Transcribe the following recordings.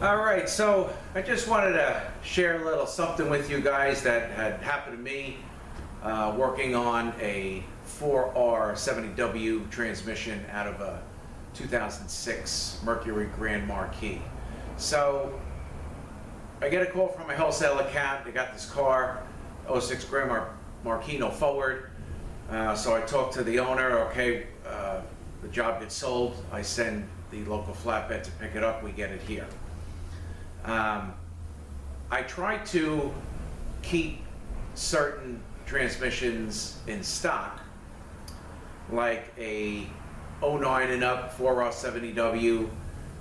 All right, so I just wanted to share a little something with you guys that had happened to me working on a 4R70W transmission out of a 2006 Mercury Grand Marquis. So I get a call from my wholesale account. They got this car, '06 Grand Marquis, no forward. So I talked to the owner. Okay, the job gets sold. I send the local flatbed to pick it up. We get it here. I try to keep certain transmissions in stock, like a '09 and up 4R70W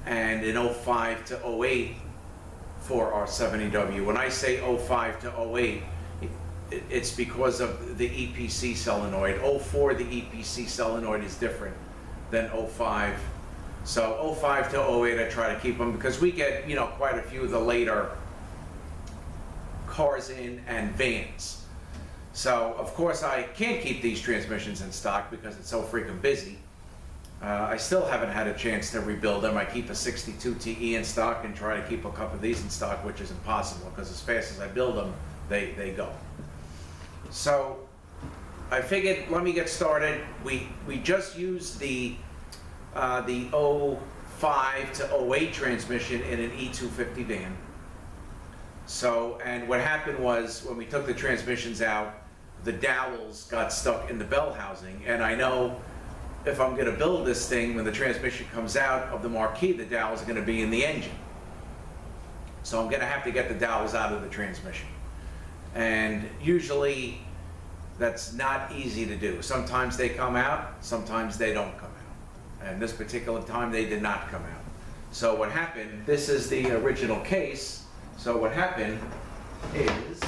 and an '05 to '08 4R70W. When I say '05 to '08, it's because of the EPC solenoid. '04, the EPC solenoid is different than '05. So '05 to '08, I try to keep them because we get, quite a few of the later cars in and vans. So of course I can't keep these transmissions in stock because it's so freaking busy. I still haven't had a chance to rebuild them. I keep a 62 TE in stock and try to keep a couple of these in stock, which is impossible because as fast as I build them, they go. So I figured, let me get started. We just used the '05 to '08 transmission in an E250 van. So, and what happened was when we took the transmissions out, the dowels got stuck in the bell housing. And I know if I'm gonna build this thing, when the transmission comes out of the Marquis, the dowels are gonna be in the engine. So I'm gonna have to get the dowels out of the transmission. And usually that's not easy to do. Sometimes they come out, sometimes they don't come out. And this particular time they did not come out. So what happened, this is the original case. So what happened is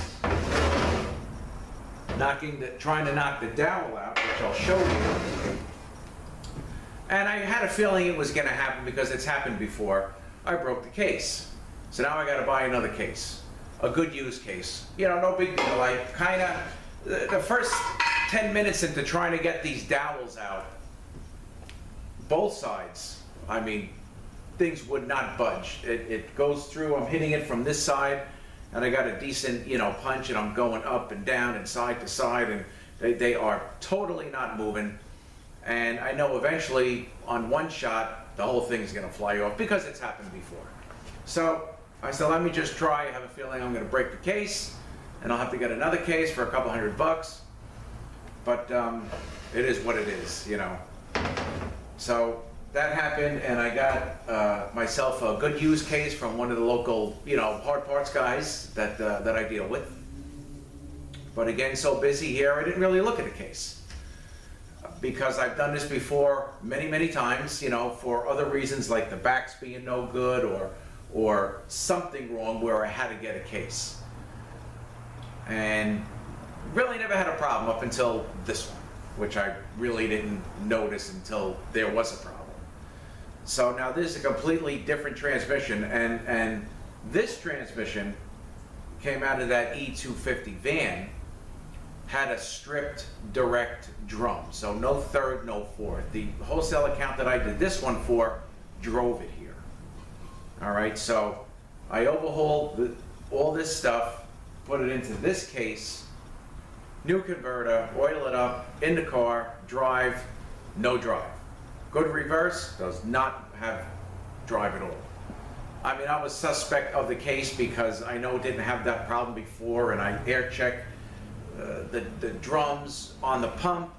trying to knock the dowel out, which I'll show you. And I had a feeling it was gonna happen because it's happened before. I broke the case. So now I gotta buy another case, a good used case. No big deal. I kinda, the first 10 minutes into trying to get these dowels out, both sides, I mean, things would not budge. It goes through, I'm hitting it from this side, and I got a decent, punch, and I'm going up and down and side to side, and they are totally not moving. And I know eventually, on one shot, the whole thing's gonna fly off because it's happened before. So I said, let me just try. I have a feeling I'm gonna break the case, and I'll have to get another case for a couple $100. But it is what it is, So that happened, and I got myself a good used case from one of the local, hard parts guys that I deal with. But again, so busy here, I didn't really look at the case because I've done this before many, many times, for other reasons like the backs being no good or something wrong where I had to get a case. And really never had a problem up until this one, which I really didn't notice until there was a problem. So now this is a completely different transmission, and this transmission came out of that E250 van, had a stripped direct drum, so no third, no fourth. The wholesale account that I did this one for drove it here. All right, so I overhauled all this stuff, put it into this case, new converter, oil it up, in the car, drive, no drive. Good reverse, does not have drive at all. I mean, I was suspect of the case because I know it didn't have that problem before, and I air checked the drums on the pump,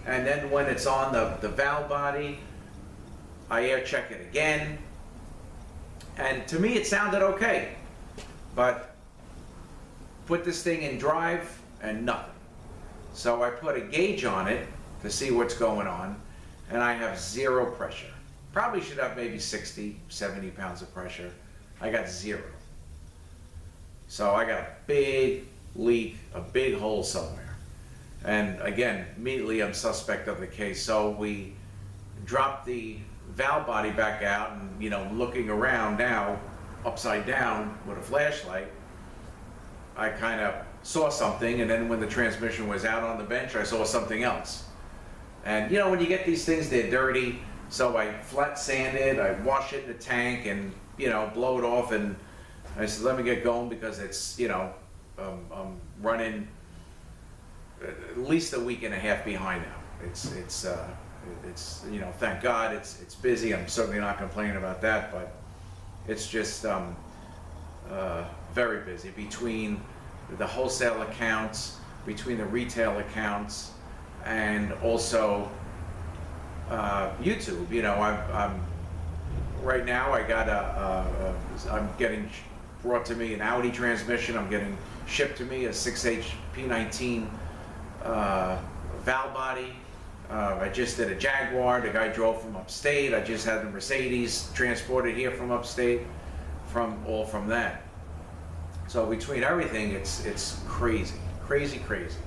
and then when it's on the valve body, I air check it again. And to me it sounded okay, but put this thing in drive and nothing. So I put a gauge on it to see what's going on, and I have zero pressure. Probably should have maybe 60, 70 pounds of pressure. I got zero. So I got a big leak, a big hole somewhere. And again, immediately I'm suspect of the case. So we dropped the valve body back out and, looking around now, upside down with a flashlight, I kind of saw something, and then when the transmission was out on the bench, I saw something else. And when you get these things, they're dirty, So I flat sand it, I wash it in the tank and, you know, blow it off, and I said, let me get going because it's, you know, I'm running at least a week and a half behind now. It's you know, thank God it's busy. I'm certainly not complaining about that, but it's just very busy between the wholesale accounts, between the retail accounts, and also YouTube. You know, I'm right now I got I'm getting brought to me an Audi transmission. I'm getting shipped to me a 6H P19 valve body. I just did a Jaguar. The guy drove from upstate. I just had the Mercedes transported here from upstate, all from that. So between everything, it's crazy, crazy, crazy.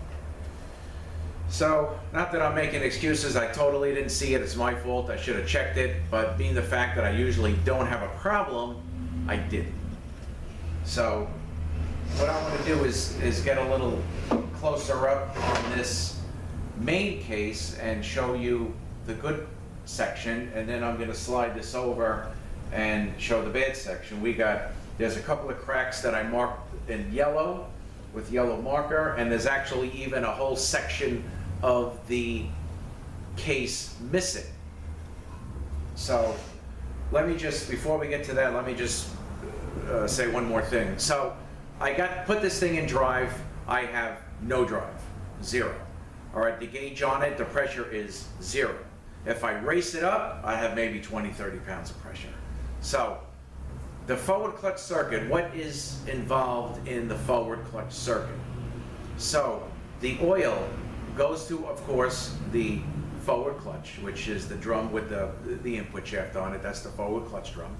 So, not that I'm making excuses, I totally didn't see it, it's my fault, I should have checked it, but being the fact that I usually don't have a problem, I didn't. So, what I want to do is get a little closer up on this main case and show you the good section, and then I'm going to slide this over and show the bad section. There's a couple of cracks that I marked in yellow with yellow marker, and there's actually even a whole section of the case missing. So let me just, before we get to that, let me just say one more thing. So I put this thing in drive. I have no drive, 0. All right, the gauge on it, the pressure is 0. If I race it up, I have maybe 20, 30 pounds of pressure. So the forward clutch circuit, what is involved in the forward clutch circuit? So the oil goes to, of course, the forward clutch, which is the drum with the input shaft on it. That's the forward clutch drum.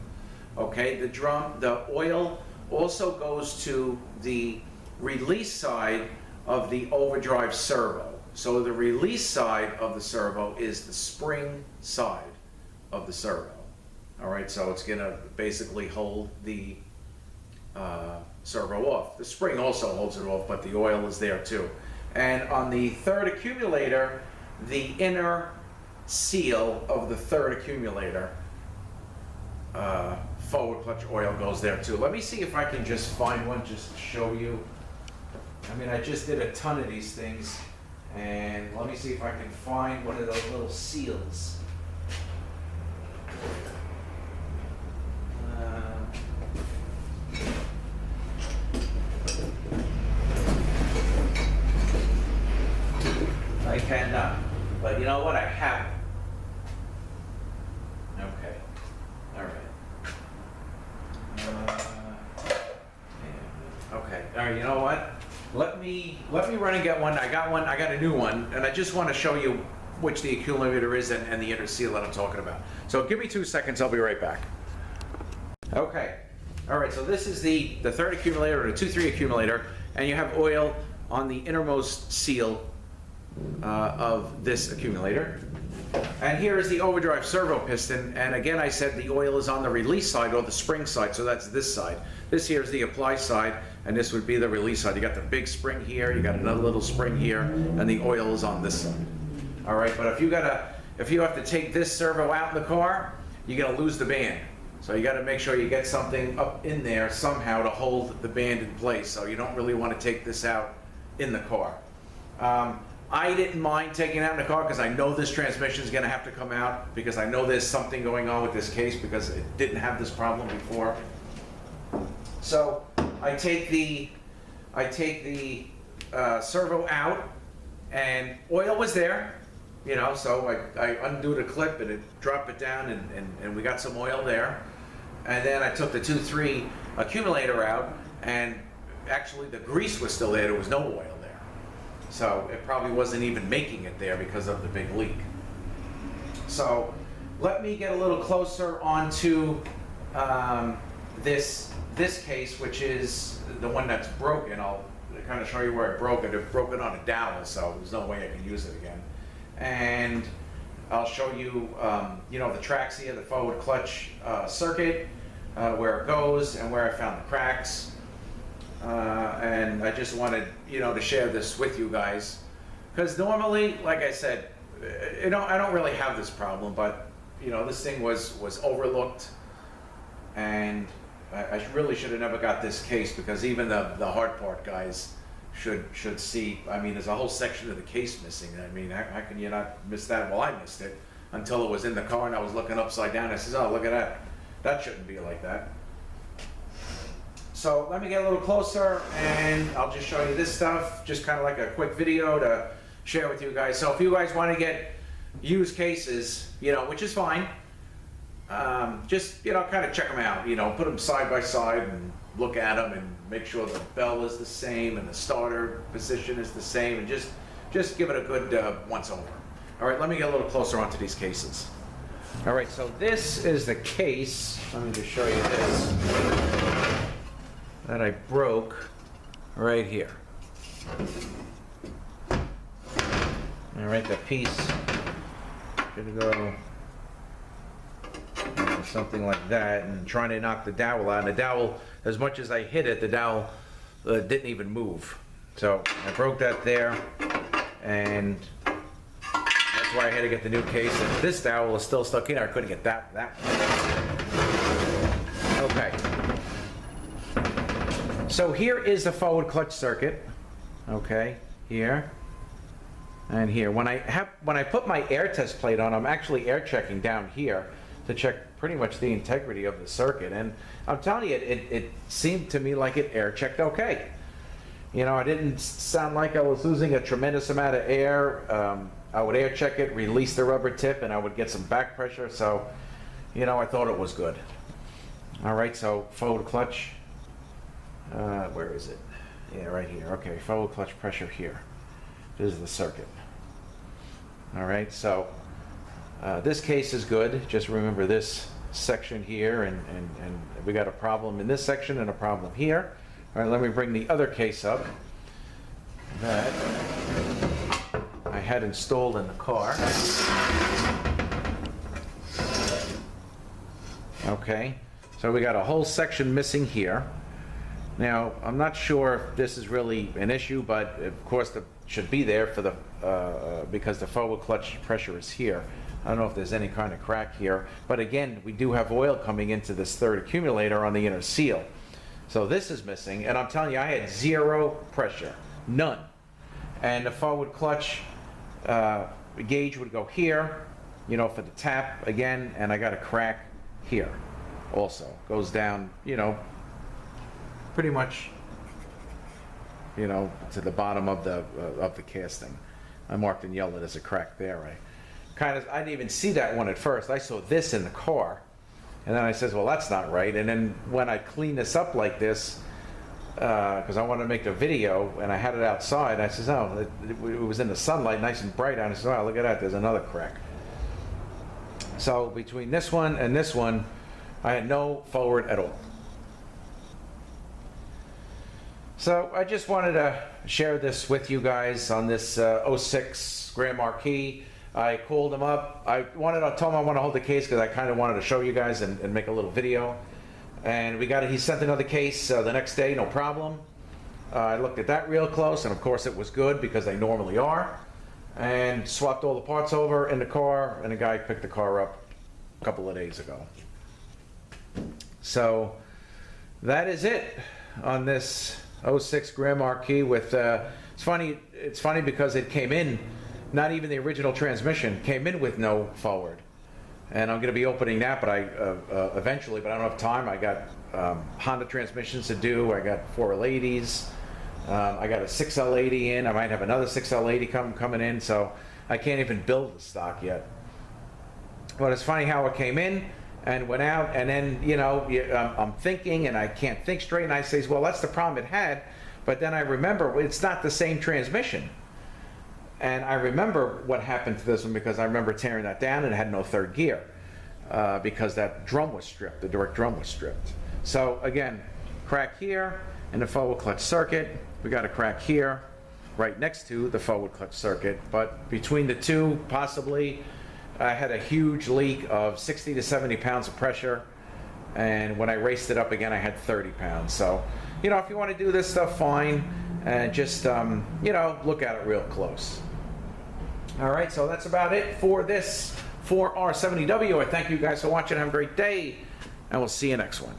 Okay, the oil also goes to the release side of the overdrive servo. So the release side of the servo is the spring side of the servo. All right, so it's gonna basically hold the servo off. The spring also holds it off, but the oil is there too. And on the third accumulator, the inner seal of the third accumulator, forward clutch oil goes there too. Let me see if I can just find one just to show you. I mean, I just did a ton of these things, and let me see if I can find one of those little seals. I cannot, but you know what? I have it. Okay, all right. Okay, all right. You know what? Let me run and get one. I got a new one, and I just want to show you which the accumulator is and the inner seal that I'm talking about. So give me 2 seconds. I'll be right back. Okay. All right. So this is the third accumulator, or the 2-3 accumulator, and you have oil on the innermost seal of this accumulator. And here is the overdrive servo piston, and again I said the oil is on the release side or the spring side, so that's this side. This here is the apply side, and this would be the release side. You got the big spring here, you got another little spring here, and the oil is on this side. All right, but if you have to take this servo out in the car, you're gonna lose the band. So you gotta make sure you get something up in there somehow to hold the band in place, so you don't really want to take this out in the car. I didn't mind taking it out in the car because I know this transmission is going to have to come out, because I know there's something going on with this case because it didn't have this problem before. So I take the servo out, and oil was there, you know, so I undo the clip and drop it down, and we got some oil there. And then I took the 2-3 accumulator out, and actually the grease was still there. There was no oil there. So it probably wasn't even making it there because of the big leak. So let me get a little closer onto this case, which is the one that's broken. I'll kind of show you where I broke it. It broke it on a dowel, so there's no way I can use it again. And I'll show you, you know, the tracks here, the forward clutch circuit, where it goes, and where I found the cracks. And I just wanted, you know, to share this with you guys, because normally, like I said, I don't really have this problem, but you know, this thing was overlooked, and I really should have never got this case, because even the hard part guys should see. I mean, there's a whole section of the case missing. I mean, how can you not miss that? Well, I missed it until it was in the car and I was looking upside down. I says, oh, look at that. That shouldn't be like that. So let me get a little closer and I'll just show you this stuff, just kind of like a quick video to share with you guys. So if you guys want to get used cases, you know, which is fine, just, you know, kind of check them out, you know, put them side by side and look at them and make sure the bell is the same and the starter position is the same, and just give it a good once over. All right, let me get a little closer onto these cases. All right, so this is the case. Let me just show you this that I broke right here. All right, the piece should go something like that, and trying to knock the dowel out. And the dowel, as much as I hit it, the dowel didn't even move. So I broke that there, and that's why I had to get the new case. And this dowel is still stuck in there. I couldn't get that one. Okay. So here is the forward clutch circuit. Okay, here and here. When I put my air test plate on, I'm actually air checking down here to check pretty much the integrity of the circuit, and I'm telling you, it seemed to me like it air checked okay. You know, I didn't sound like I was losing a tremendous amount of air. I would air check it, release the rubber tip, and I would get some back pressure, so, you know, I thought it was good. All right, so forward clutch, where is it? Yeah, right here. Okay, forward clutch pressure here. This is the circuit. All right, so this case is good. Just remember this section here, and we got a problem in this section and a problem here. All right, let me bring the other case up that I had installed in the car. Okay, so we got a whole section missing here. Now, I'm not sure if this is really an issue, but of course it should be there for the because the forward clutch pressure is here. I don't know if there's any kind of crack here, but again, we do have oil coming into this third accumulator on the inner seal. So this is missing, and I'm telling you, I had zero pressure, none. And the forward clutch gauge would go here, you know, for the tap again, and I got a crack here also. Goes down, you know, pretty much, you know, to the bottom of the casting. I marked in yellow as a crack there. I didn't even see that one at first. I saw this in the car, and then I says, well, that's not right. And then when I clean this up like this, because I wanted to make a video, and I had it outside, I says, oh, it was in the sunlight, nice and bright, and I says, oh, look at that, there's another crack. So between this one and this one, I had no forward at all. So I just wanted to share this with you guys on this 06 Grand Marquis. I called him up. I told him I want to hold the case because I kind of wanted to show you guys and make a little video. And we got it. He sent another case the next day, no problem. I looked at that real close, and of course it was good because they normally are. And swapped all the parts over in the car, and the guy picked the car up a couple of days ago. So that is it on this 06 Grand Marquis with, it's funny because it came in, not even the original transmission, came in with no forward. And I'm going to be opening that, but eventually, but I don't have time. I got Honda transmissions to do. I got 4L80s. I got a 6L80 in. I might have another 6L80 coming in, so I can't even build the stock yet. But it's funny how it came in and went out, and then, you know, I'm thinking, and I can't think straight, and I say, well, that's the problem it had. But then I remember it's not the same transmission. And I remember what happened to this one because I remember tearing that down and it had no third gear because that drum was stripped, the direct drum was stripped. So again, crack here in the forward clutch circuit. We got a crack here right next to the forward clutch circuit. But between the two, possibly, I had a huge leak of 60 to 70 pounds of pressure. And when I raced it up again, I had 30 pounds. So, you know, if you want to do this stuff, fine. And just, you know, look at it real close. All right, so that's about it for this for R70W. I thank you guys for watching. Have a great day, and we'll see you next one.